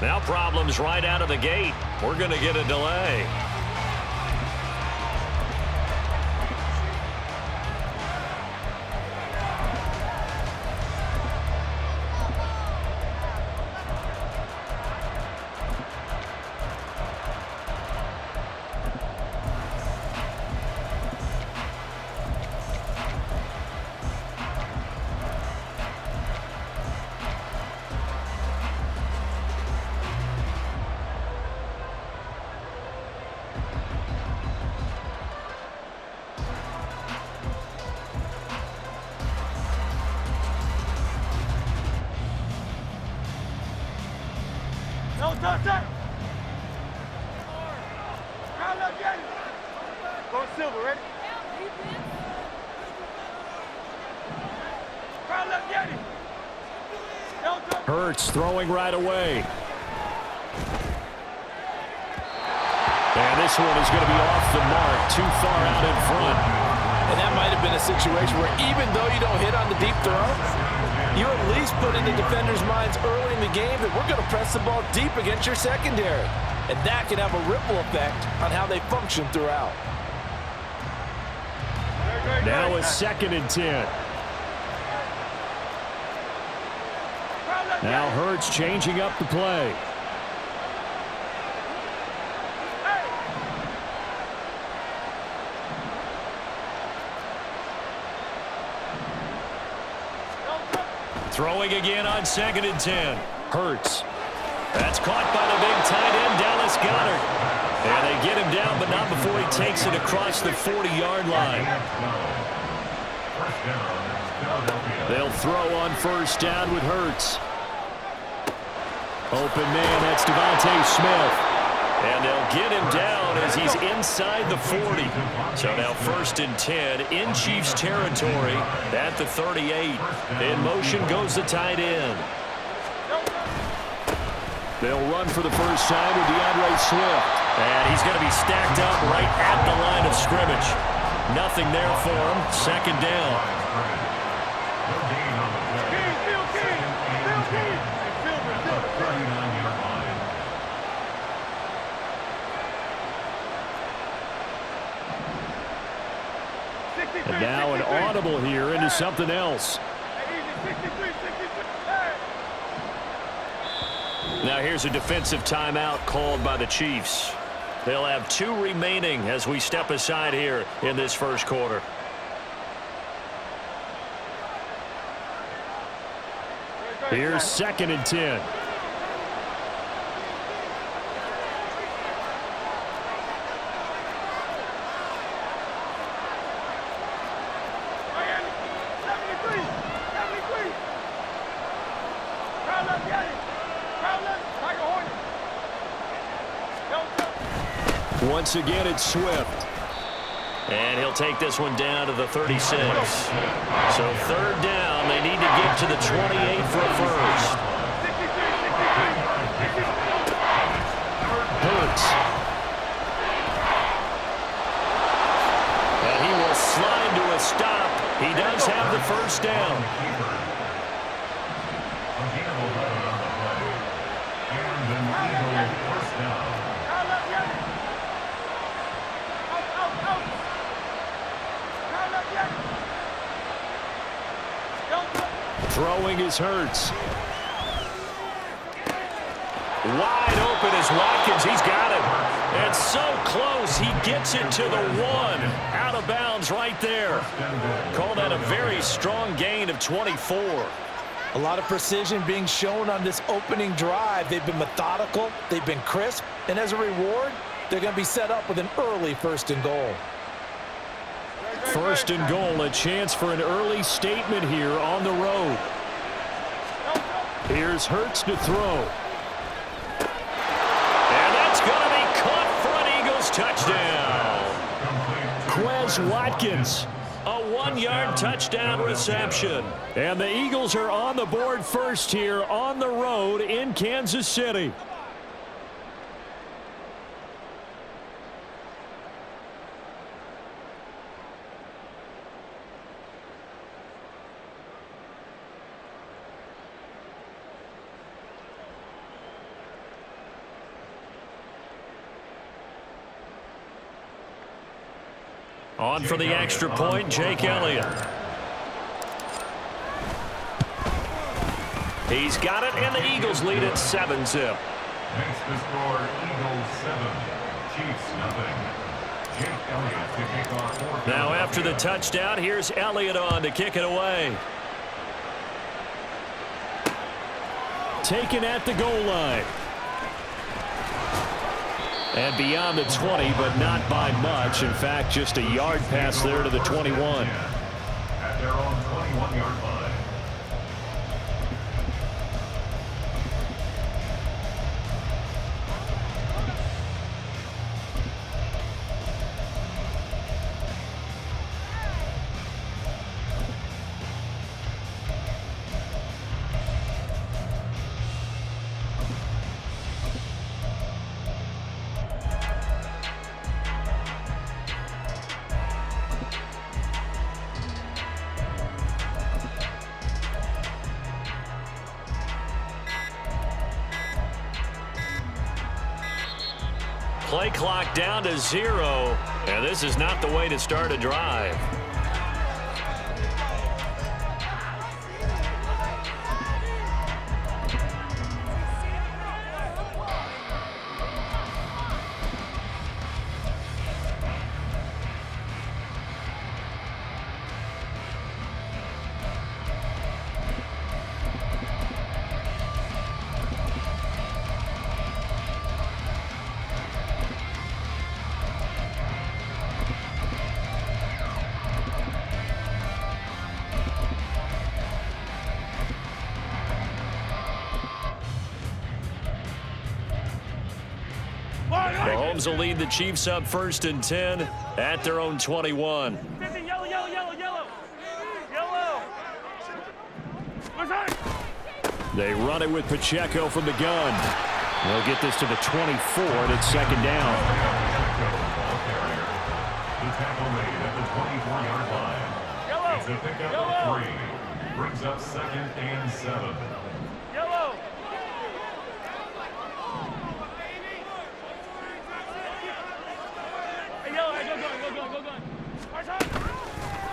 Now problems right out of the gate. We're going to get a delay. No touch. Round up, Jenny. Go Silver, ready? Round up, Jenny. No touch. Hurts throwing right away. And this one is going to be off the mark, too far out in front. And that might have been a situation where even though you don't hit on the deep throw, you at least put in the defenders' minds early in the game that we're going to press the ball deep against your secondary. And that can have a ripple effect on how they function throughout. Now a 2nd and 10. Now Hurts changing up the play. Throwing again on 2nd and 10. Hurts. That's caught by the big tight end, Dallas Goedert. And they get him down, but not before he takes it across the 40-yard line. They'll throw on 1st down with Hurts. Open man, that's Devontae Smith. And they'll get him down as he's inside the 40. So now 1st and 10 in Chiefs territory at the 38. In motion goes the tight end. They'll run for the first time with DeAndre Swift. And he's going to be stacked up right at the line of scrimmage. Nothing there for him. 2nd down. And now an audible here into something else. Now here's a defensive timeout called by the Chiefs. They'll have 2 remaining as we step aside here in this 1st quarter. Here's 2nd and 10. Once again, it's Swift. And he'll take this one down to the 36. So 3rd down, they need to get to the 28 for a first. Hurts. And he will slide to a stop. He does have the 1st down. Throwing is Hurts. Wide open is Watkins. He's got it. And so close. He gets it to the 1. Out of bounds right there. Call that a very strong gain of 24. A lot of precision being shown on this opening drive. They've been methodical. They've been crisp. And as a reward, they're going to be set up with an early 1st and goal. 1st and goal, a chance for an early statement here on the road. Here's Hurts to throw. And that's going to be caught for an Eagles touchdown. Quez Watkins, a 1-yard touchdown reception. And the Eagles are on the board first here on the road in Kansas City. On for the extra point, Jake Elliott. He's got it, and the Eagles lead at 7-zip. Makes the score Eagles 7, Chiefs nothing. Jake Elliott to kick off fourth. Now after the touchdown, here's Elliott on to kick it away. Taken at the goal line. And beyond the 20, but not by much. In fact, just a yard pass there to the 21. At their own 21-yard line. Play clock down to 0, and this is not the way to start a drive. Mahomes will lead the Chiefs up 1st and 10 at their own 21. Yellow, yellow, yellow, yellow. Yellow. They run it with Pacheco from the gun. They'll get this to the 24, and it's 2nd down. The tackle made at the 24-yard line. It's a pickup of 3. Brings up 2nd and 7. Yellow.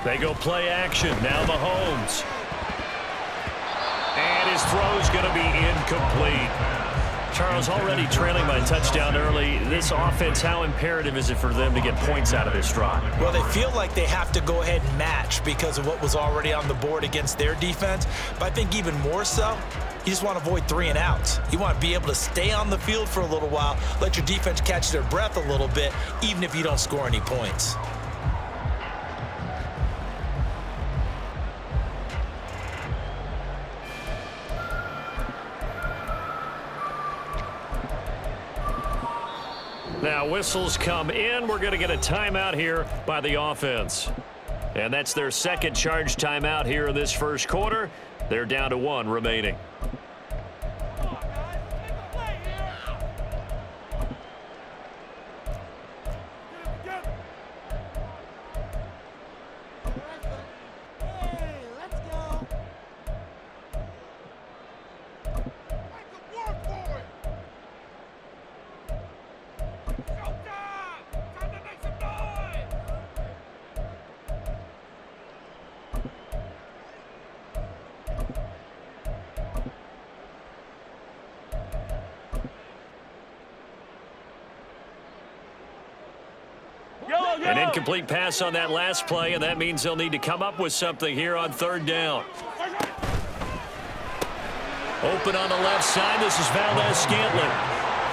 They go play action. Now Mahomes. And his throw's going to be incomplete. Charles, already trailing by a touchdown early. This offense, how imperative is it for them to get points out of this drive? Well, they feel like they have to go ahead and match because of what was already on the board against their defense. But I think even more so, you just want to avoid 3 and outs. You want to be able to stay on the field for a little while, let your defense catch their breath a little bit, even if you don't score any points. Now whistles come in. We're going to get a timeout here by the offense. And that's their 2nd charge timeout here in this 1st quarter. They're down to 1 remaining. An incomplete pass on that last play, and that means they'll need to come up with something here on 3rd down. Open on the left side. This is Valdez-Scantling.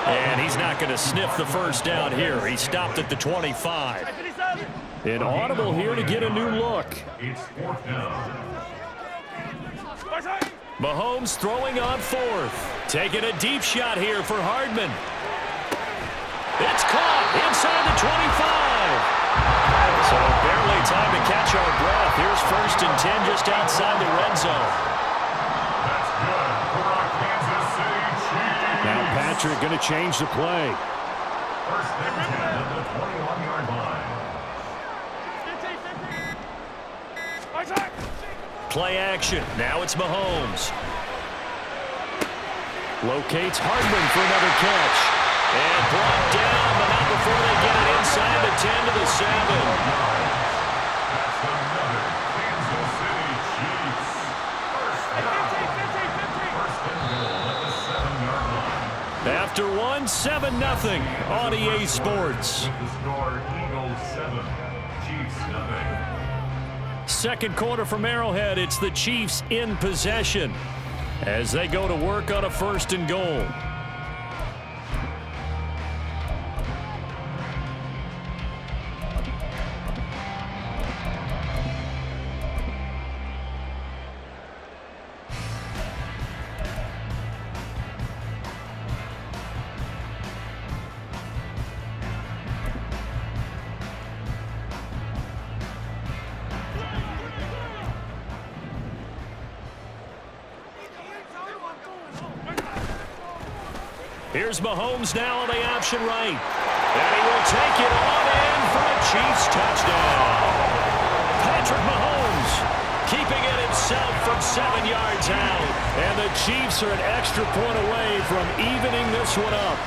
And he's not going to sniff the 1st down here. He stopped at the 25. An audible here to get a new look. It's 4th down. Mahomes throwing on 4th. Taking a deep shot here for Hardman. It's caught inside the 25. So barely time to catch our breath. Here's 1st and 10 just outside the red zone. That's good for our Kansas City Chiefs. Now Patrick going to change the play. 1st and 10 at the 21-yard line. Play action. Now it's Mahomes. Locates Hardman for another catch. And brought down, but not before they get it inside the 10 to the 7. 7-0 on EA Sports. With the score, Eagles 7, Chiefs nothing. Second quarter from Arrowhead. It's the Chiefs in possession as they go to work on a 1st and goal. Here's Mahomes now on the option right. And he will take it on in for a Chiefs touchdown. Patrick Mahomes keeping it himself from 7 yards out. And the Chiefs are an extra point away from evening this one up.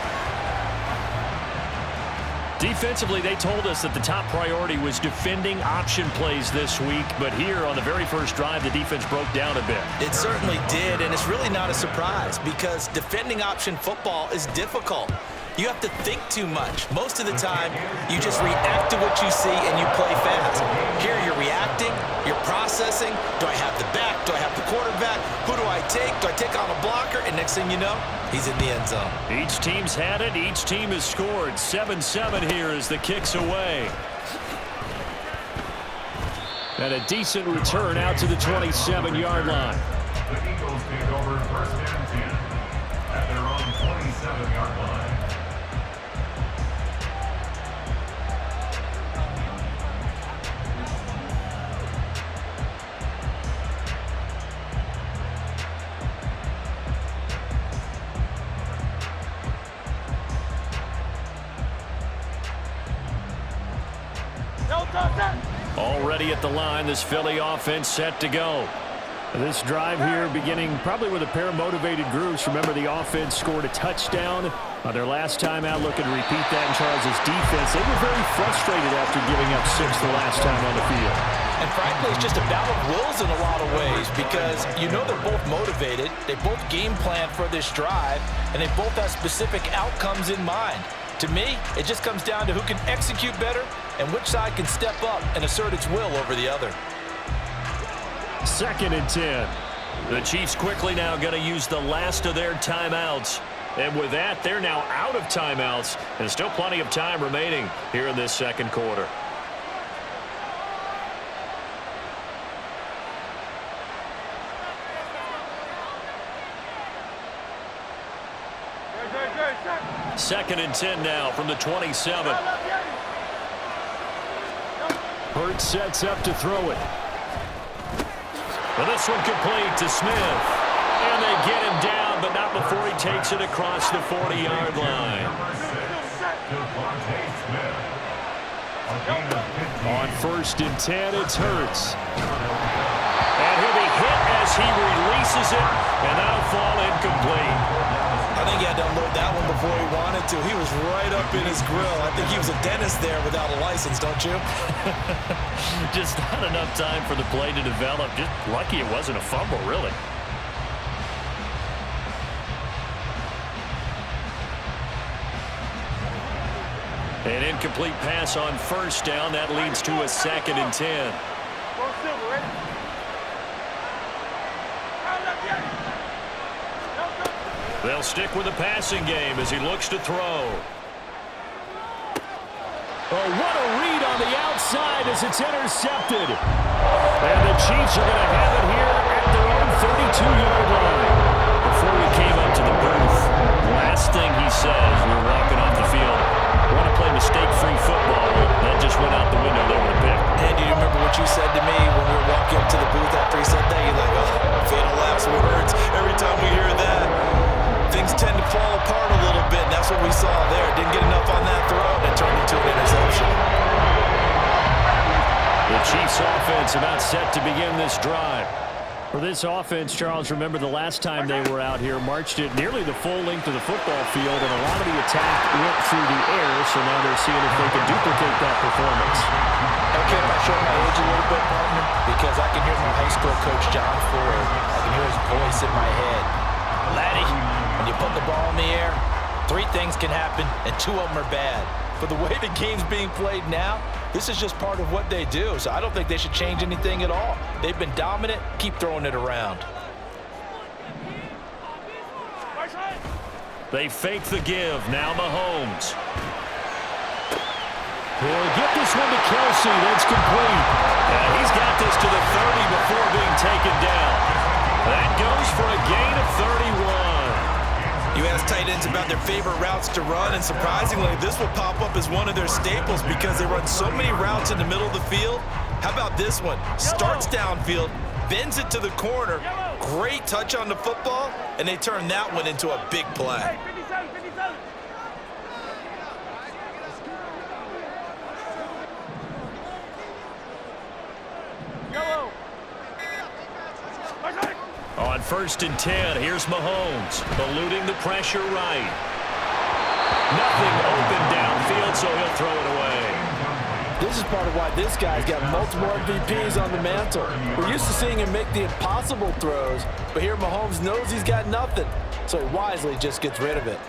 Defensively, they told us that the top priority was defending option plays this week. But here on the very first drive, the defense broke down a bit. It certainly did, and it's really not a surprise because defending option football is difficult. You have to think too much. Most of the time, you just react to what you see and you play fast. Here you're reacting, you're processing. Do I have the back? Do I have the quarterback? Who do I take? Do I take on a blocker? And next thing you know, he's in the end zone. Each team's had it. Each team has scored. 7-7 here as the kick's away. And a decent return out to the 27-yard line. The Eagles take over 1st and 10 at their own 27-yard line. Already at the line, this Philly offense set to go. This drive here beginning probably with a pair of motivated groups. Remember, the offense scored a touchdown on their last time out. Looking to repeat that in Charles' defense. They were very frustrated after giving up 6 the last time on the field. And frankly, it's just a battle of wills in a lot of ways because you know they're both motivated. They both game plan for this drive, and they both have specific outcomes in mind. To me, it just comes down to who can execute better and which side can step up and assert its will over the other. 2nd and 10. The Chiefs quickly now going to use the last of their timeouts. And with that, they're now out of timeouts. And still plenty of time remaining here in this second quarter. Second and 10 now from the 27. Hurts sets up to throw it. Well, this one complete to Smith. And they get him down, but not before he takes it across the 40-yard line. On 1st and 10, it's Hurts. And he'll be hit as he releases it, and that'll fall incomplete. I think he had to unload that one before he wanted to. He was right up in his grill. I think he was a dentist there without a license, don't you? Just not enough time for the play to develop. Just lucky it wasn't a fumble, really. An incomplete pass on 1st down. That leads to a 2nd and 10. They'll stick with the passing game as he looks to throw. Oh, what a read on the outside as it's intercepted. And the Chiefs are going to have it here at their own 32-yard line. Before we came up to the booth, the last thing he says, we were walking off the field, we want to play mistake-free football. That just went out the window there with a pick. And do you remember what you said to me when we were walking up to the booth after he said that? You're like, oh, fatal last words. Every time we hear that, things tend to fall apart a little bit, and that's what we saw there. Didn't get enough on that throw, and it turned into an interception. The Chiefs offense about set to begin this drive. For this offense, Charles, remember the last time they were out here, marched it nearly the full length of the football field, and a lot of the attack went through the air, so now they're seeing if they can duplicate that performance. Okay, if I show my age a little bit, partner, because I can hear my high school coach, John Ford. I can hear his voice in my head. Laddie, when you put the ball in the air, Three things can happen, and two of them are bad. But the way the game's being played now, this is just part of what they do. So I don't think they should change anything at all. They've been dominant. Keep throwing it around. They fake the give. Now Mahomes. He'll get this one to Kelsey. That's complete. And he's got this to the 30 before being taken down. That goes for a gain of 31. You ask tight ends about their favorite routes to run, and surprisingly, this will pop up as one of their staples because they run so many routes in the middle of the field. How about this one? Starts downfield, bends it to the corner, great touch on the football, and they turn that one into a big play. On 1st and 10, here's Mahomes, eluding the pressure right. Nothing open downfield, so he'll throw it away. This is part of why this guy's got multiple MVPs on the mantle. We're used to seeing him make the impossible throws, but here Mahomes knows he's got nothing, so he wisely just gets rid of it.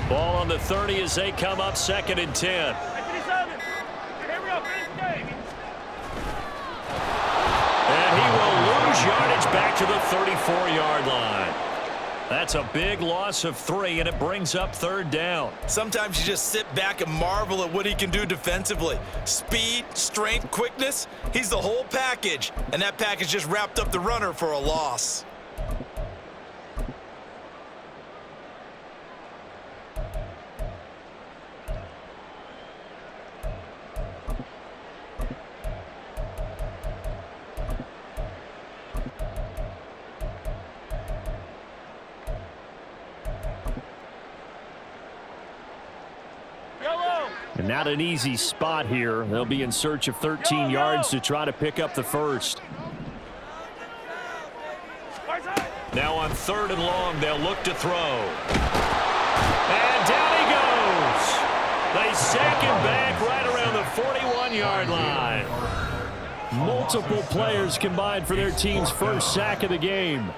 Ball on the 30 as they come up 2nd and 10. Here we go. And he will lose yardage back to the 34-yard line. That's a big loss of 3, and it brings up 3rd down. Sometimes you just sit back and marvel at what he can do defensively. Speed, strength, quickness, he's the whole package. And that package just wrapped up the runner for a loss. And not an easy spot here. They'll be in search of 13 yards to try to pick up the first. Now on 3rd and long, they'll look to throw. And down he goes. They sack him back right around the 41-yard line. Multiple players combined for their team's first sack of the game.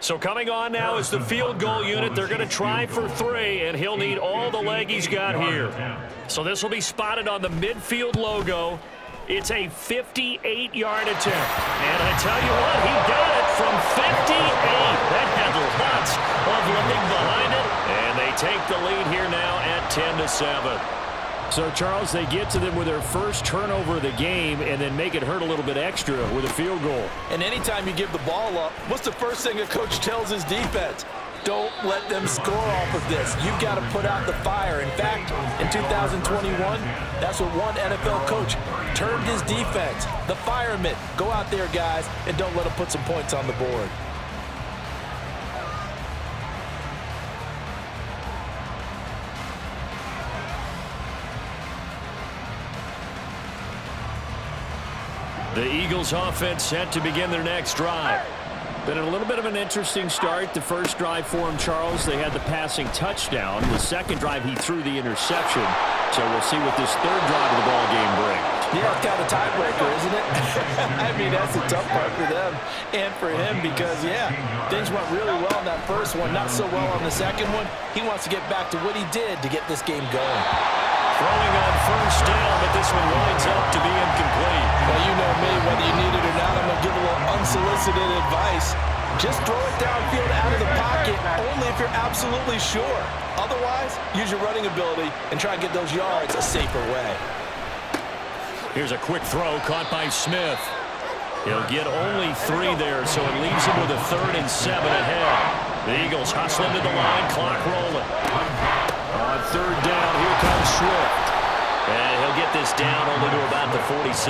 So coming on now is the field goal unit. They're going to try for 3, and he'll need all the leg he's got here. So this will be spotted on the midfield logo. It's a 58-yard attempt. And I tell you what, he got it from 58. That had lots of leg behind it. And they take the lead here now at 10-7. So, Charles, they get to them with their first turnover of the game and then make it hurt a little bit extra with a field goal. And anytime you give the ball up, what's the first thing a coach tells his defense? Don't let them score off of this. You've got to put out the fire. In fact, in 2021, that's what one NFL coach termed his defense, the firemen. Go out there, guys, and don't let them put some points on the board. The Eagles offense set to begin their next drive. Been a little bit of an interesting start. The first drive for him, Charles, they had the passing touchdown. The second drive, he threw the interception. So we'll see what this third drive of the ball game brings. Yeah, it's kind of a tiebreaker, isn't it? I mean, that's a tough part for them and for him because, yeah, things went really well in that first one, not so well on the second one. He wants to get back to what he did to get this game going. Throwing on first down, but this one winds up to be incomplete. Well, you know me, whether you need it or not, I'm going to give a little unsolicited advice. Just throw it downfield out of the pocket, only if you're absolutely sure. Otherwise, use your running ability and try and get those yards a safer way. Here's a quick throw caught by Smith. He'll get only 3 there, so it leaves him with a 3rd and 7 ahead. The Eagles hustling to the line, clock rolling. On 3rd down, here comes Swift. And he'll get this down only to about the 46.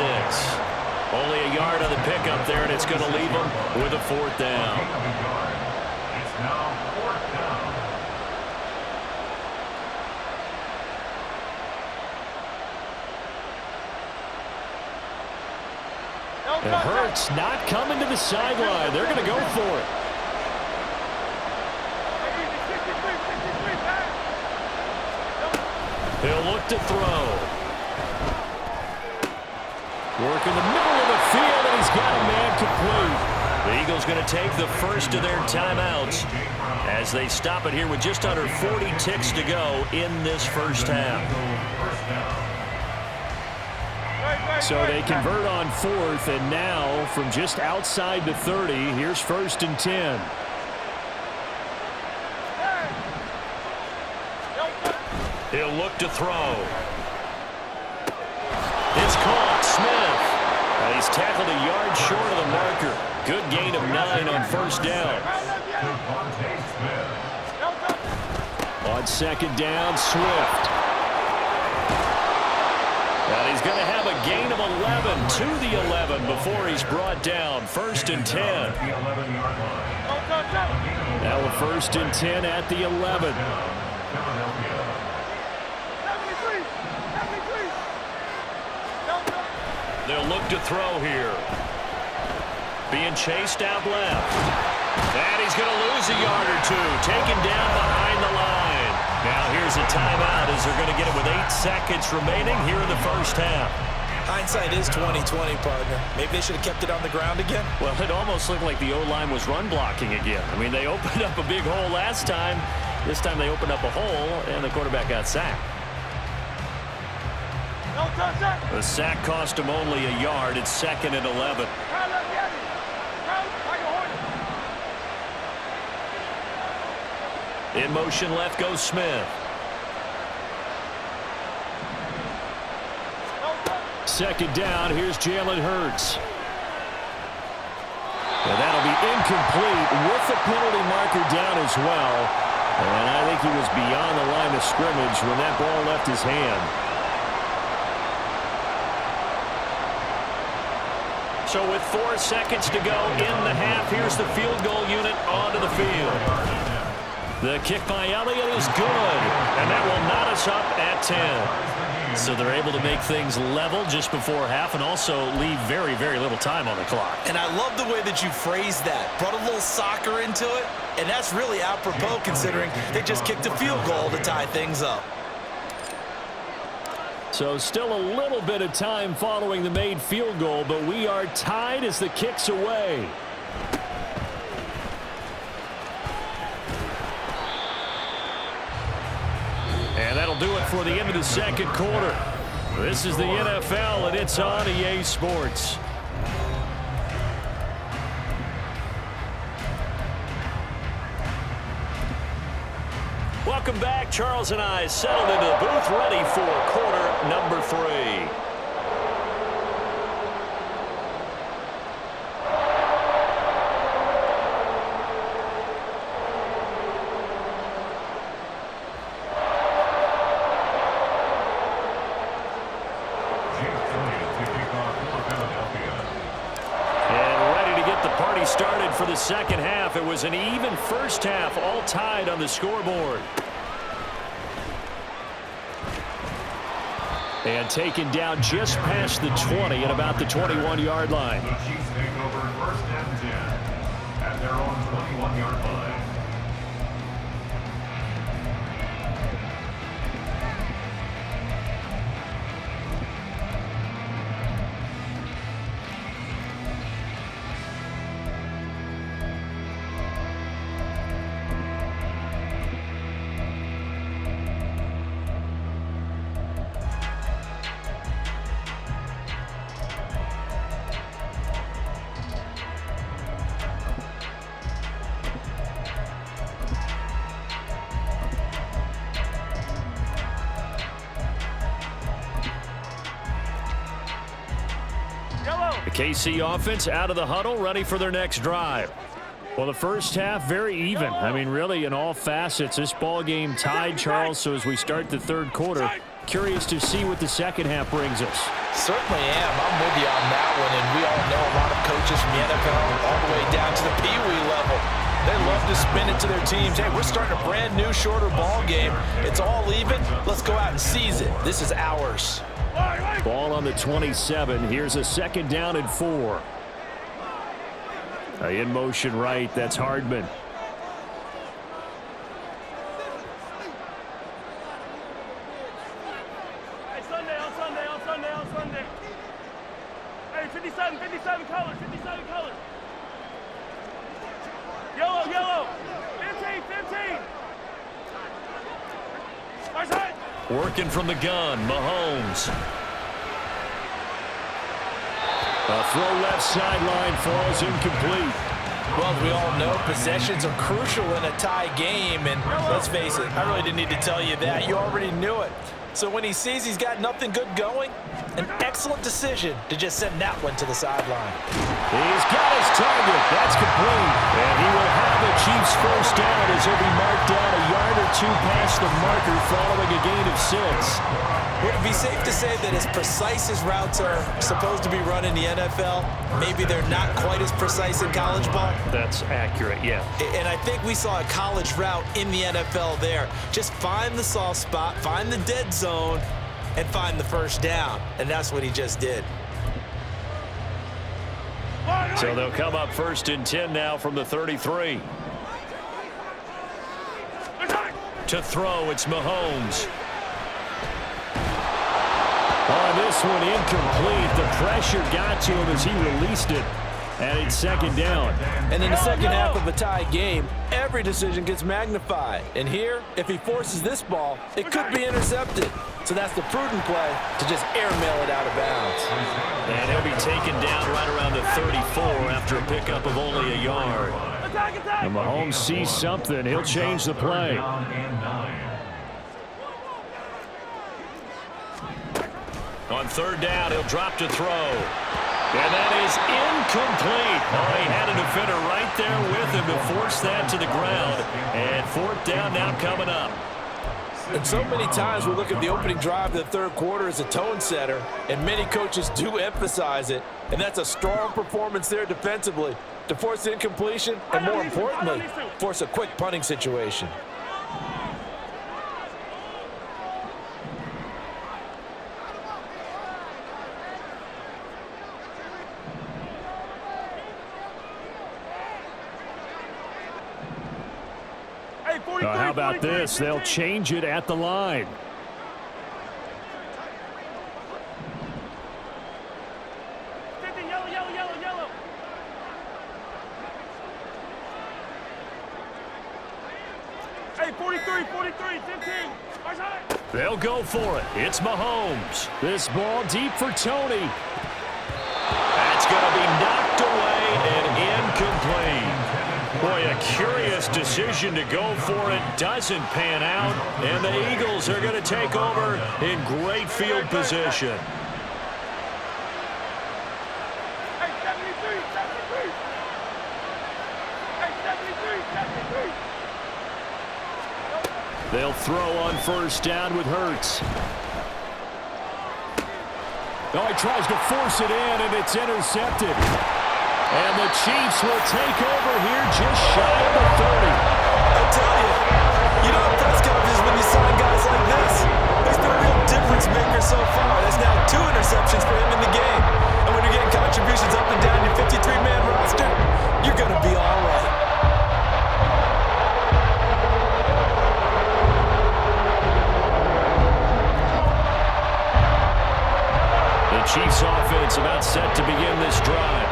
Only a yard on the pickup there, and it's going to leave him with a 4th down. It's now 4th down. And Hurts not coming to the sideline. They're going to go for it. He'll look to throw. Work in the middle of the field, and he's got a man complete. The Eagles going to take the first of their timeouts as they stop it here with just under 40 ticks to go in this first half. So they convert on 4th, and now from just outside the 30, here's 1st and 10. He'll look to throw. It's caught. Smith. And he's tackled a yard short of the marker. Good gain of 9 on 1st down. On 2nd down, Swift. And he's going to have a gain of 11 to the 11 before he's brought down. 1st and 10. Now a 1st and 10 at the 11. They'll look to throw here. Being chased out left. And he's going to lose a yard or 2. Taken down behind the line. Now here's a timeout as they're going to get it with 8 seconds remaining here in the first half. Hindsight is 20/20, partner. Maybe they should have kept it on the ground again. Well, it almost looked like the O-line was run blocking again. I mean, they opened up a big hole last time. This time they opened up a hole, and the quarterback got sacked. The sack cost him only a yard. It's 2nd and 11. In motion left goes Smith. Second down, here's Jalen Hurts. And that'll be incomplete with the penalty marker down as well. And I think he was beyond the line of scrimmage when that ball left his hand. So with 4 seconds to go in the half, here's the field goal unit onto the field. The kick by Elliott is good, and that will knot us up at 10. So they're able to make things level just before half and also leave very, very little time on the clock. And I love the way that you phrased that. Brought a little soccer into it, and that's really apropos considering they just kicked a field goal to tie things up. So still a little bit of time following the made field goal, but we are tied as the kick's away. And that'll do it for the end of the second quarter. This is the NFL, and it's on EA Sports. Welcome back. Charles and I settled into the booth, ready for quarter number 3. Started for the second half. It was an even first half, all tied on the scoreboard. And taken down just past the 20 at about the 21-yard line. The Chiefs take over 1st and 10 at their own 21-yard line. The KC offense out of the huddle, ready for their next drive. Well, the first half, very even. I mean, really, in all facets, this ball game tied, Charles. So as we start the third quarter, curious to see what the second half brings us. Certainly am. I'm with you on that one, and we all know a lot of coaches from the NFL all the way down to the Pee-wee level. They love to spin it to their teams. Hey, we're starting a brand new, shorter ball game. It's all even. Let's go out and seize it. This is ours. Ball on the 27. Here's a second down and 4. In motion right, that's Hardman. Hey, on Sunday. Hey, 57 colors. Yellow. 15. Nice hit. Working from the gun, Mahomes. A throw left sideline falls incomplete. Well, as we all know, possessions are crucial in a tie game, and let's face it, I really didn't need to tell you that. You already knew it. So when he sees he's got nothing good going, an excellent decision to just send that one to the sideline. He's got his target. That's complete. And he will have the Chiefs first down as he'll be marked down a yard or two past the marker following a gain of 6. Would it be safe to say that as precise as routes are supposed to be run in the NFL, maybe they're not quite as precise in college ball? That's accurate, yeah. And I think we saw a college route in the NFL there. Just find the soft spot, find the dead zone, and find the first down. And that's what he just did. So they'll come up first and 10 now from the 33. To throw, it's Mahomes. On this one, incomplete. The pressure got to him as he released it. And it's second down. And in the second half of a tie game, every decision gets magnified. And here, if he forces this ball, it could be intercepted. So that's the prudent play to just airmail it out of bounds. And he'll be taken down right around the 34 after a pickup of only a yard. And Mahomes sees something. He'll change the play. On third down, he'll drop to throw. And that is incomplete. Oh, he had a defender right there with him to force that to the ground. And fourth down now coming up. And so many times we look at the opening drive of the third quarter as a tone setter, and many coaches do emphasize it. And that's a strong performance there defensively to force incompletion and, more importantly, force a quick punting situation. How about this? They'll change it at the line. Yellow. Hey, 43, 15. They'll go for it. It's Mahomes. This ball deep for Tony. That's going to be knocked away and incomplete. Boy, a curious decision to go for it. Doesn't pan out. And the Eagles are going to take over in great field position. Hey, 73. Hey, 73. They'll throw on first down with Hurts. Oh, he tries to force it in, and it's intercepted. And the Chiefs will take over here just shy of the 30. I tell you know at press conferences when you sign guys like this, he's been a real difference maker so far. That's now 2 interceptions for him in the game. And when you're getting contributions up and down your 53-man roster, you're going to be all right. The Chiefs offense about set to begin this drive.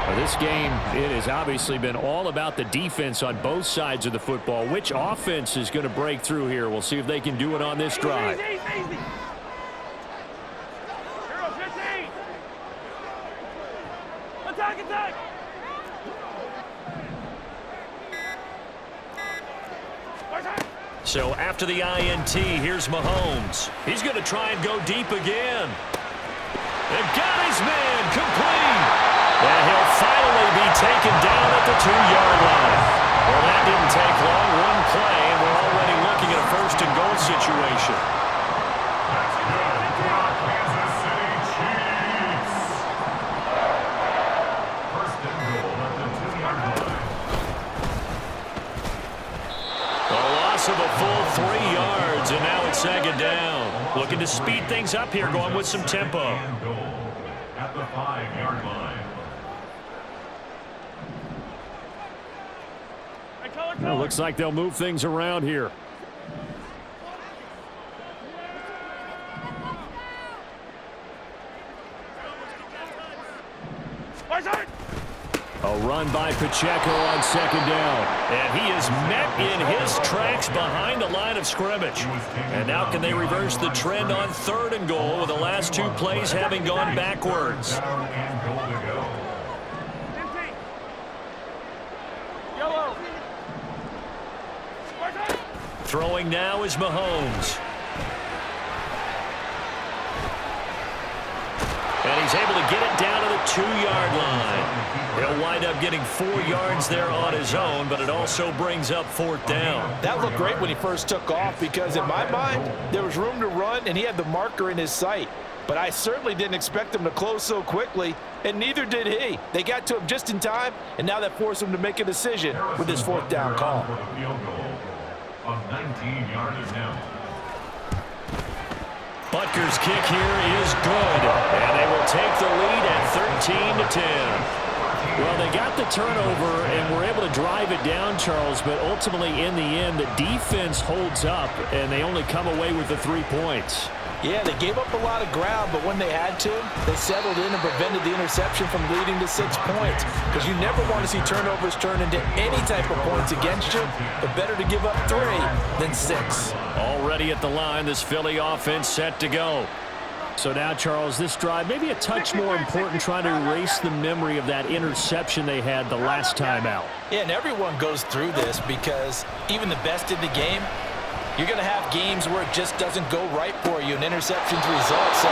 Now, this game, it has obviously been all about the defense on both sides of the football. Which offense is going to break through here? We'll see if they can do it on this drive. Easy. Hero, 15. Attack. So after the INT, here's Mahomes. He's going to try and go deep again. And got his man complete. And he'll finally be taken down at the 2-yard line. Well, that didn't take long. One play, and we're already looking at a first-and-goal situation. That's good for Kansas City Chiefs. First and goal at the 2-yard line. A loss of a full 3 yards, and now it's second down. Looking to speed things up here, going with some tempo. And goal at the 5-yard line. Well, looks like they'll move things around here. A run by Pacheco on second down. And he is met in his tracks behind the line of scrimmage. And now can they reverse the trend on third and goal with the last 2 plays having gone backwards? Down and goal to go. Throwing now is Mahomes. And he's able to get it down to the 2-yard line. He'll wind up getting 4 yards there on his own, but it also brings up 4th down. That looked great when he first took off because in my mind, there was room to run and he had the marker in his sight. But I certainly didn't expect him to close so quickly, and neither did he. They got to him just in time, and now that forced him to make a decision with his 4th down call. For the field goal. A 19-yard attempt. Butker's kick here is good, and they will take the lead at 13-10. Well, they got the turnover and were able to drive it down, Charles, but ultimately in the end, the defense holds up, and they only come away with the 3 points. Yeah, they gave up a lot of ground, but when they had to, they settled in and prevented the interception from leading to 6 points. Because you never want to see turnovers turn into any type of points against you, but better to give up 3 than 6. Already at the line, this Philly offense set to go. So now, Charles, this drive maybe a touch more important, trying to erase the memory of that interception they had the last time out. Yeah, and everyone goes through this because even the best in the game, you're going to have games where it just doesn't go right for you, and interceptions result. So,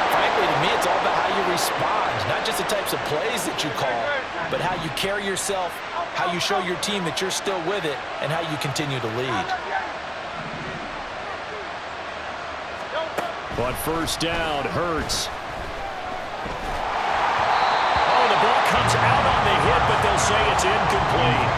frankly, to me, it's all about how you respond, not just the types of plays that you call, but how you carry yourself, how you show your team that you're still with it, and how you continue to lead. On first down, Hurts. Oh, the ball comes out on the hit, but they'll say it's incomplete.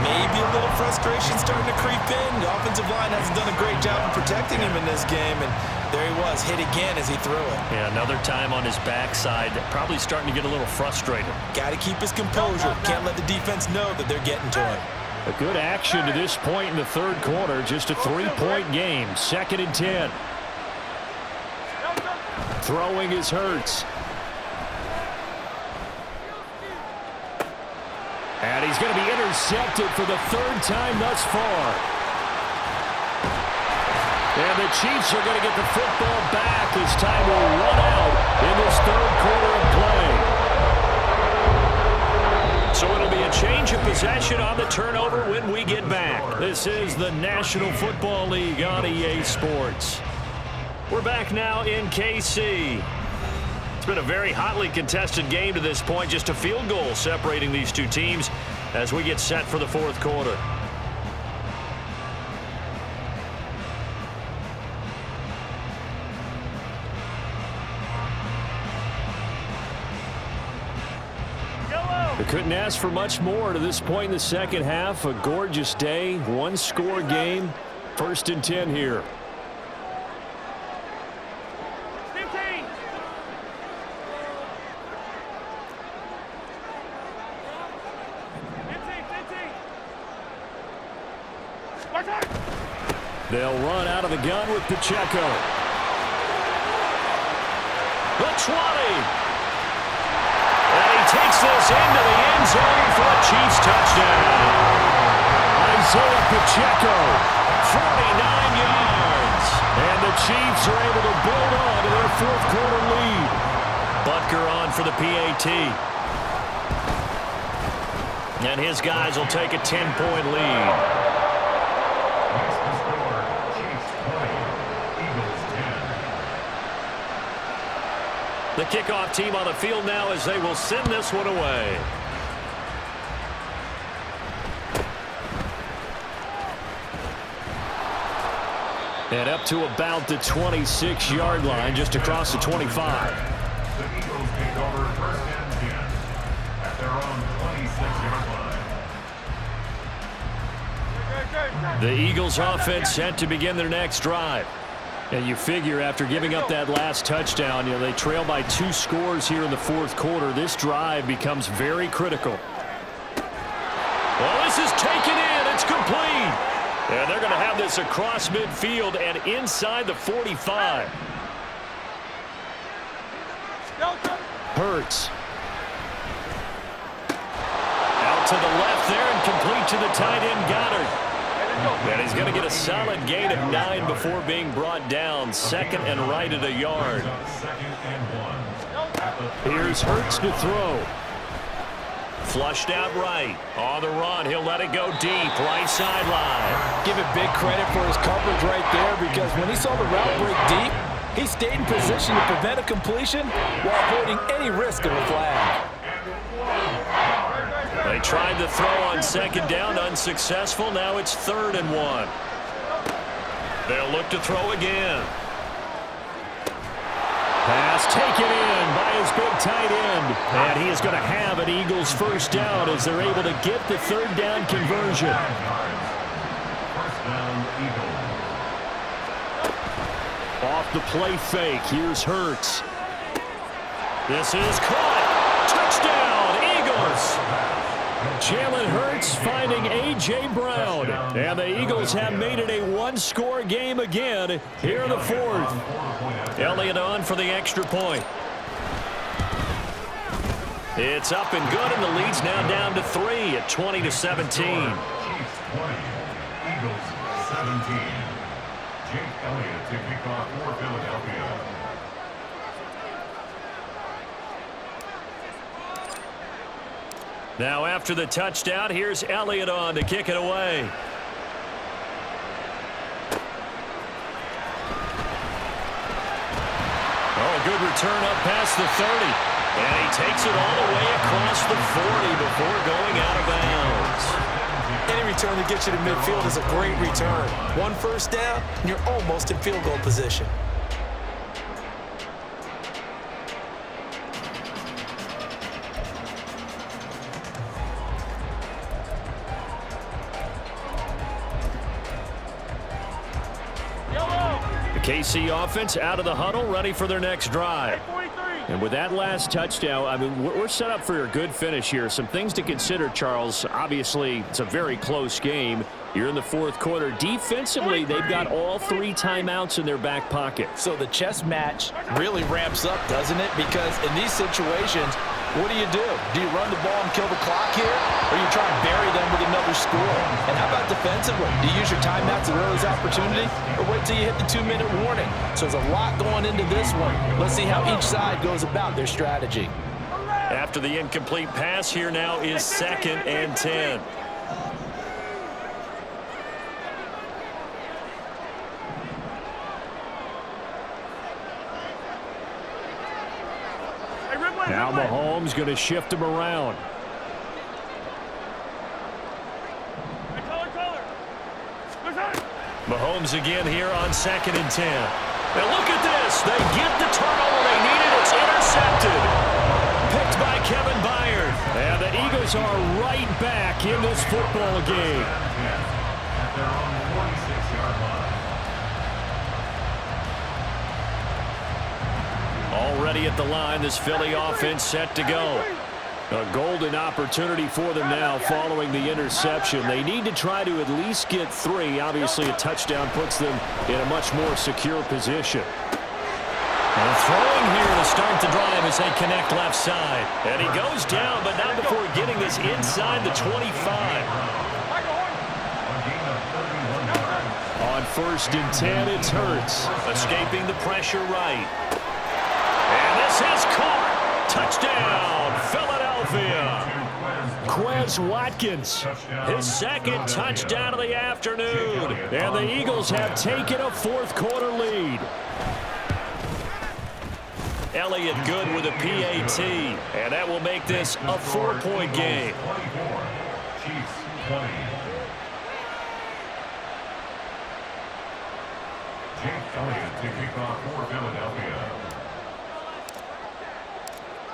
Maybe a little frustration starting to creep in. The offensive line hasn't done a great job of protecting him in this game, and there he was, hit again as he threw it. Yeah, another time on his backside, probably starting to get a little frustrated. Got to keep his composure. Can't let the defense know that they're getting to him. A good action to this point in the third quarter. Just a 3-point game. 2nd and 10. Throwing is Hurts. And he's going to be intercepted for the 3rd time thus far. And the Chiefs are going to get the football back as time will run out in this 3rd quarter of play. So it'll be a change of possession on the turnover when we get back. This is the National Football League on EA Sports. We're back now in KC. It's been a very hotly contested game to this point. Just a field goal separating these two teams as we get set for the 4th quarter. They couldn't ask for much more to this point in the second half. A gorgeous day, 1-score game. 1st and 10 here. They'll run out of the gun with Pacheco. The 20. And he takes this into the end zone for a Chiefs touchdown. Isaiah Pacheco, 49 yards. And the Chiefs are able to build on to their 4th quarter lead. Butker on for the PAT. And his guys will take a 10-point lead. The kickoff team on the field now as they will send this one away. And up to about the 26-yard line, just across the 25. The Eagles take over 1st and 10 at their own 26-yard line. The Eagles offense set to begin their next drive. And you figure after giving up that last touchdown, they trail by 2 scores here in the 4th quarter. This drive becomes very critical. Well, this is taken in. It's complete. And they're going to have this across midfield and inside the 45. Hurts. Out to the left there and complete to the tight end Goddard. And he's going to get a solid gain of 9 before being brought down. 2nd and right at a yard. Here's Hurts to throw. Flushed out right. On the run, he'll let it go deep. Right sideline. Give it big credit for his coverage right there, because when he saw the route break deep, he stayed in position to prevent a completion while avoiding any risk of a flag. They tried to throw on 2nd down, unsuccessful. Now it's 3rd and 1. They'll look to throw again. Pass taken in by his big tight end. And he is going to have an Eagles 1st down as they're able to get the 3rd down conversion. 1st down, Eagles. Off the play fake. Here's Hurts. This is caught. Touchdown, Eagles. Jalen Hurts finding A.J. Brown. And the Eagles have made it a 1-score game again here in the 4th. Elliott on for the extra point. It's up and good, and the lead's now down to 3 at 20-17. Chiefs 20, Eagles 17. Jake Elliott to kick off for Philadelphia. Now after the touchdown, here's Elliott on to kick it away. Oh, a good return up past the 30. And he takes it all the way across the 40 before going out of bounds. Any return that gets you to midfield is a great return. 1 first down, and you're almost in field goal position. The KC offense out of the huddle, ready for their next drive. And with that last touchdown, I mean, we're set up for a good finish here. Some things to consider, Charles. Obviously, it's a very close game. You're in the 4th quarter. Defensively, they've got all 3 timeouts in their back pocket. So the chess match really ramps up, doesn't it? Because in these situations, what do? Do you run the ball and kill the clock here? Or you try and bury them with another score? And how about defensively? Do you use your timeouts at earliest opportunity? Or wait till you hit the 2-minute warning? So there's a lot going into this one. Let's see how each side goes about their strategy. After the incomplete pass, here now is 2nd and 10. Now Mahomes going to shift him around. Mahomes again here on 2nd and 10. Now look at this. They get the turnover they needed. It's intercepted. Picked by Kevin Byard. And the Eagles are right back in this football game. At their own 46-yard line. Already at the line, this Philly offense set to go. A golden opportunity for them now following the interception. They need to try to at least get 3. Obviously, a touchdown puts them in a much more secure position. And throwing here to start the drive as they connect left side. And he goes down, but not before getting this inside the 25. On 1st and 10, it's Hurts. Escaping the pressure right. And this is caught. Touchdown, Philadelphia. Quez Watkins, his 2nd touchdown of the afternoon. And the Eagles have taken a 4th quarter lead. Elliott good with a PAT. And that will make this a 4-point game. 24, Chiefs 20. Jake Elliott to kick off for Philadelphia.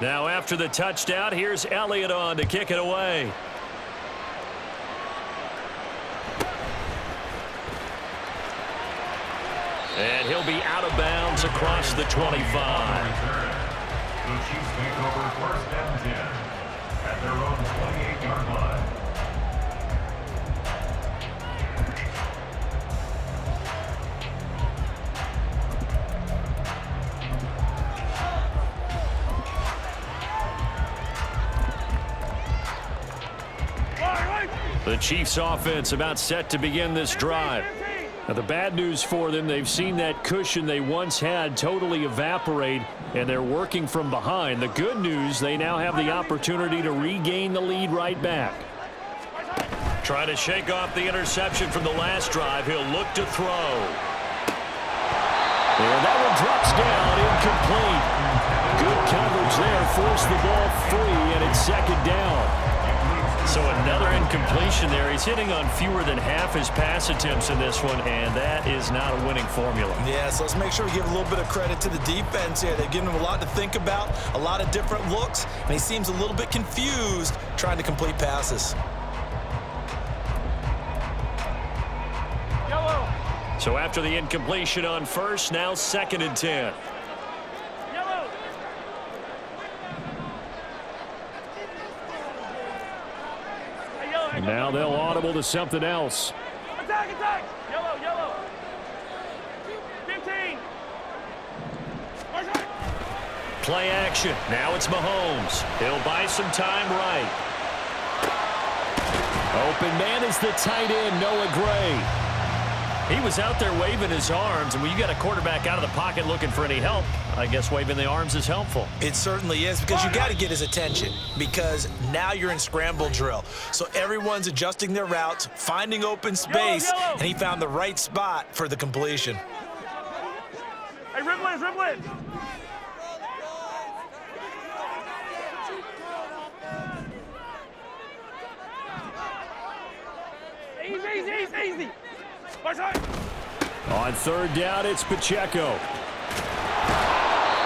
Now after the touchdown, here's Elliott on to kick it away. And he'll be out of bounds across the 25. The Chiefs take over first and 10 at their own 28-yard line. The Chiefs offense about set to begin this drive. Now the bad news for them, they've seen that cushion they once had totally evaporate, and they're working from behind. The good news, they now have the opportunity to regain the lead right back. Trying to shake off the interception from the last drive. He'll look to throw. And that one drops down, incomplete. Good coverage there, forced the ball free, and it's second down. So another incompletion there. He's hitting on fewer than half his pass attempts in this one, and that is not a winning formula. Yeah, so let's make sure we give a little bit of credit to the defense here. They've given him a lot to think about, a lot of different looks, and he seems a little bit confused trying to complete passes. Yellow. So after the incompletion on first, now second and 10. Yellow. And now they'll audible to something else. Attack, attack. Yellow, yellow. 15. Play action. Now it's Mahomes. He'll buy some time right. Open man is the tight end, Noah Gray. He was out there waving his arms, and when you got a quarterback out of the pocket looking for any help, I guess waving the arms is helpful. It certainly is, because you got to get his attention, because now you're in scramble drill. So everyone's adjusting their routes, finding open space, and he found the right spot for the completion. Hey, Riblins, Riblins. Easy, easy. On third down, it's Pacheco.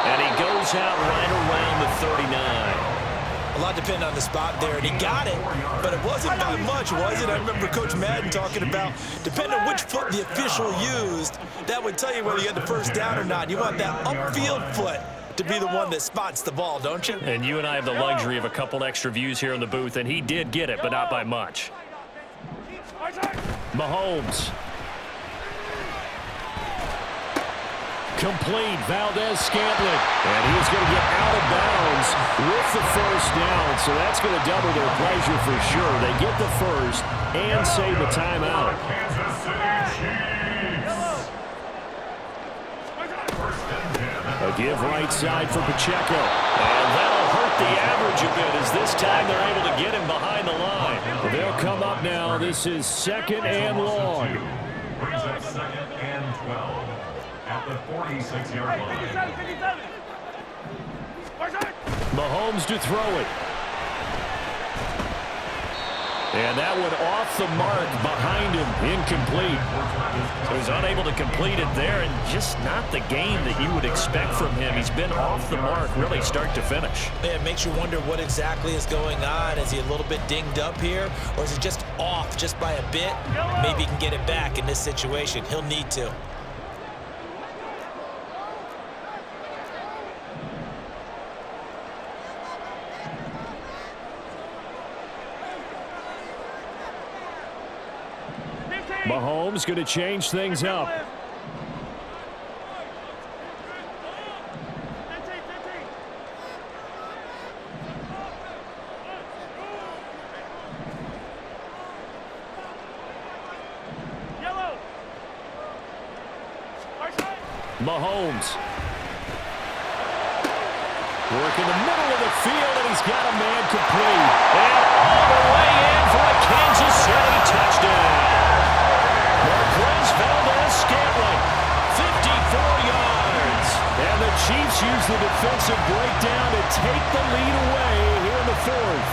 And he goes out right around the 39. A lot depended on the spot there, and he got it, but it wasn't by much, was it? I remember Coach Madden talking about, depending on which foot the official used, that would tell you whether you had the first down or not. You want that upfield foot to be the one that spots the ball, don't you? And you and I have the luxury of a couple extra views here in the booth, and he did get it, but not by much. Mahomes. Complete, Valdez-Scantling. And he's going to get out of bounds with the first down, so that's going to double their pleasure for sure. They get the first and save a timeout. Kansas City Chiefs. A give right side for Pacheco. And that'll hurt the average a bit, as this time they're able to get him behind the line. They'll come up now. This is second and long. Brings up second and 12 at the 46-yard line. 57. Mahomes to throw it. And that one off the mark behind him, incomplete. So he's unable to complete it there, and just not the game that you would expect from him. He's been off the mark really start to finish. Yeah, it makes you wonder what exactly is going on. Is he a little bit dinged up here, or is he just off just by a bit? Maybe he can get it back in this situation. He'll need to. Mahomes going to change things up. Mahomes. Work in the middle of the field, and he's got a man complete. And all the way in for a Kansas City touchdown. Valdez-Scantling, 54 yards. And the Chiefs Chiefs use the defensive breakdown to take the lead away here in the fourth.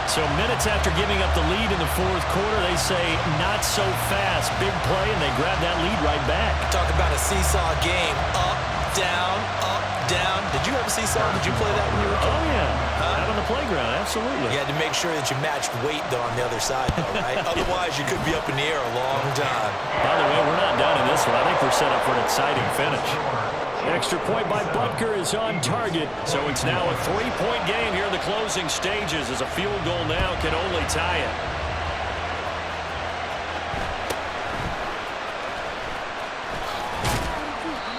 So minutes after giving up the lead in the fourth quarter, they say not so fast. Big play, and they grab that lead right back. Talk about a seesaw game. Up, down, up, down. Did you have a seesaw? Did you play that when you were a kid? Oh, yeah. Out on the playground, absolutely. You had to make sure that you matched weight, though, on the other side, though, right? Otherwise, you could be up in the air a long time. By the way, we're not done in this one. I think we're set up for an exciting finish. Extra point by Butker is on target. So it's now a 3-point game here in the closing stages as a field goal now can only tie it.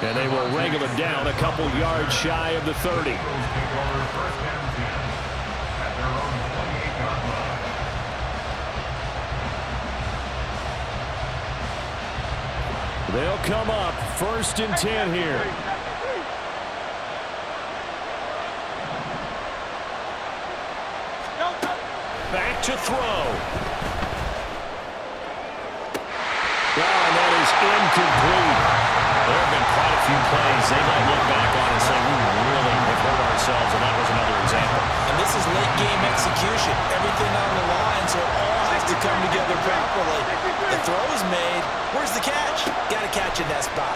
And they will wrangle him down a couple yards shy of the 30. They'll come up 1st and 10 here. Back to throw. And that is incomplete. There have been quite a few plays they might look back on and say, we really have hurt ourselves, and that was another example. And this is late game execution. Everything on the line, so it all has to come together properly. The throw is made. Where's the catch? Got to catch in that spot.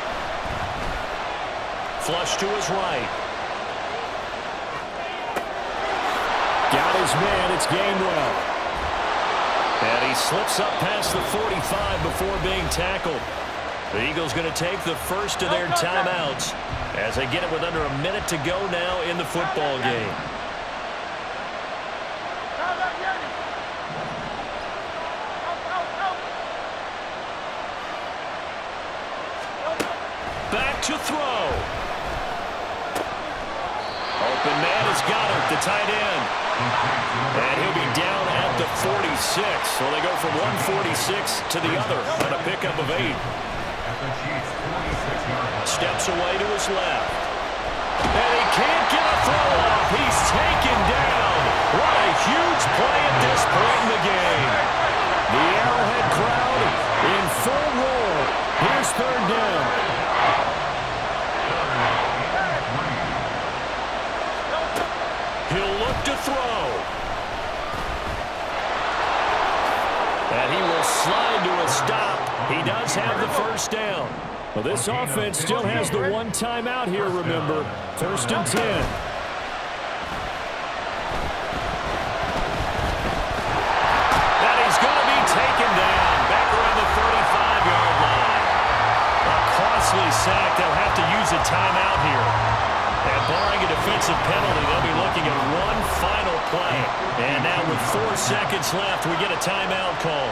Flush to his right. Got his man. It's Gainwell. And he slips up past the 45 before being tackled. The Eagles going to take the first of their timeouts as they get it with under a minute to go now in the football game. Back to throw. Open man has got it, the tight end. And he'll be down at the 46. So they go from 146 to the other on a pickup of 8. Steps away to his left. And he can't get a throw off. He's taken down. What a huge play at this point in the game. The Arrowhead crowd in full roar. Here's 3rd down. He'll look to throw. And he will slide to a stop. He does have the first down. Well, this offense still has the one timeout here, remember. 1st and 10. And he's going to be taken down back around the 35-yard line. A costly sack. They'll have to use a timeout here. And barring a defensive penalty, they'll be looking at one final play. And now with 4 seconds left, we get a timeout call.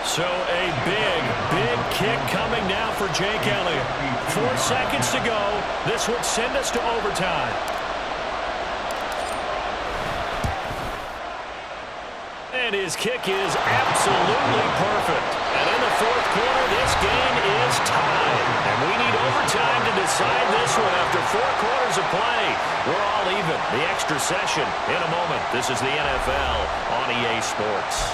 So a big kick coming now for Jake Elliott. 4 seconds to go. This would send us to overtime. And his kick is absolutely perfect. And in the fourth quarter, this game is tied. And we need overtime to decide this one after 4 quarters of play. We're all even. The extra session in a moment. This is the NFL on EA Sports.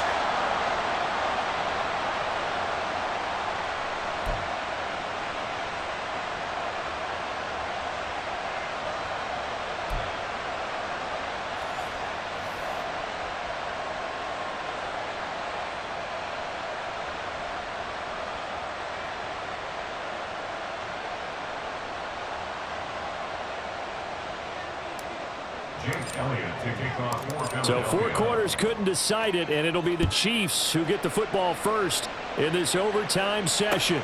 So 4 quarters couldn't decide it, and it'll be the Chiefs who get the football first in this overtime session.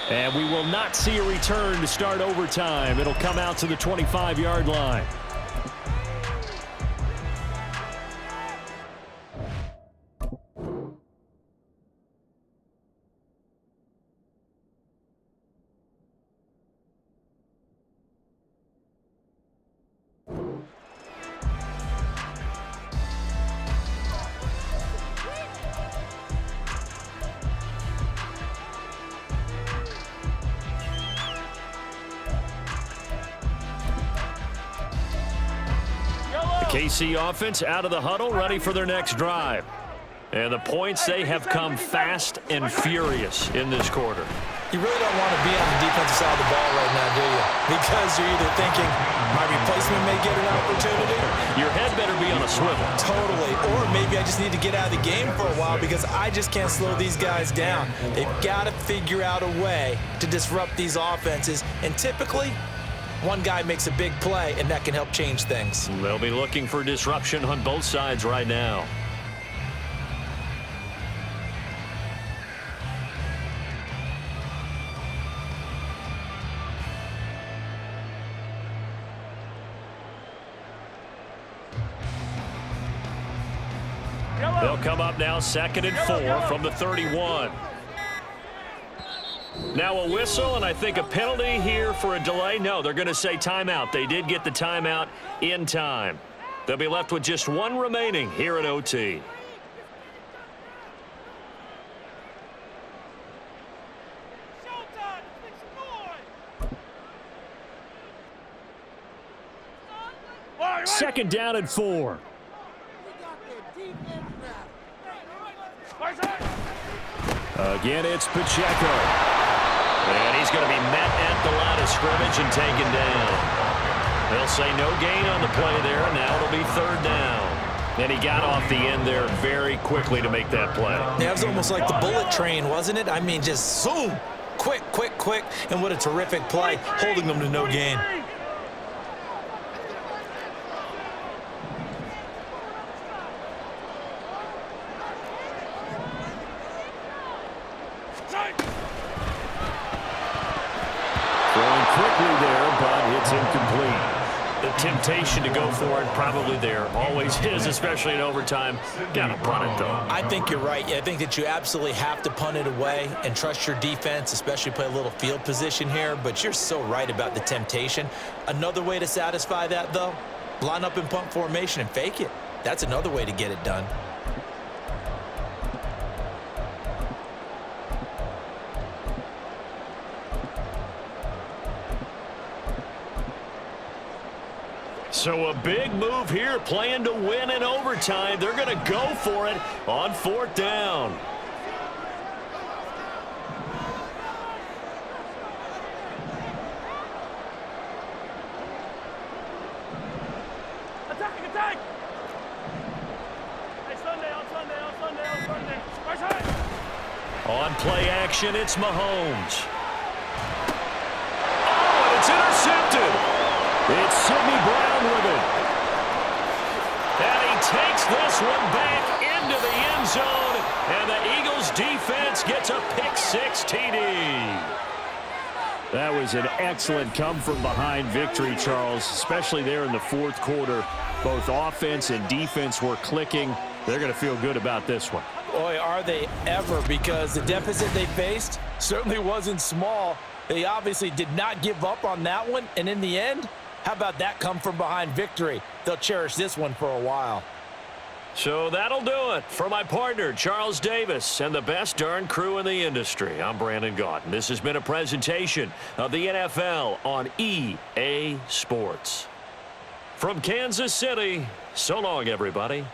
And we will not see a return to start overtime. It'll come out to the 25-yard line. KC offense out of the huddle, ready for their next drive. And the points, they have come fast and furious in this quarter. You really don't want to be on the defensive side of the ball right now, do you? Because you're either thinking, my replacement may get an opportunity. Your head better be on a swivel. Totally. Or maybe I just need to get out of the game for a while because I just can't slow these guys down. They've got to figure out a way to disrupt these offenses. And typically, one guy makes a big play, and that can help change things. They'll be looking for disruption on both sides right now. They'll come up now 2nd and 4 from the 31. Now a whistle, and I think a penalty here for a delay. No, they're going to say timeout. They did get the timeout in time. They'll be left with just one remaining here at OT. Second down and 4. Again, it's Pacheco. And he's going to be met at the line of scrimmage and taken down. They'll say no gain on the play there. Now it'll be 3rd down. And he got off the end there very quickly to make that play. Yeah, it was almost like the bullet train, wasn't it? I mean, just zoom. Quick, quick, quick. And what a terrific play, holding them to no gain. Throwing quickly there, but it's incomplete. The temptation to go for it probably there. Always is, especially in overtime. Got to punt it, though. I think you're right. I think that you absolutely have to punt it away and trust your defense, especially play a little field position here. But you're so right about the temptation. Another way to satisfy that, though, line up in punt formation and fake it. That's another way to get it done. So a big move here, playing to win in overtime. They're going to go for it on 4th down. Attack, attack! Hey, Sunday. Right side! On play action, it's Mahomes. Oh, and it's intercepted. It's Sidney Brown with it. And he takes this one back into the end zone. And the Eagles defense gets a pick-6 TD. That was an excellent come-from-behind victory, Charles, especially there in the 4th quarter. Both offense and defense were clicking. They're going to feel good about this one. Boy, are they ever, because the deficit they faced certainly wasn't small. They obviously did not give up on that one, and in the end, how about that come-from-behind victory? They'll cherish this one for a while. So that'll do it for my partner, Charles Davis, and the best darn crew in the industry. I'm Brandon Gaunt, and this has been a presentation of the NFL on EA Sports. From Kansas City, so long, everybody.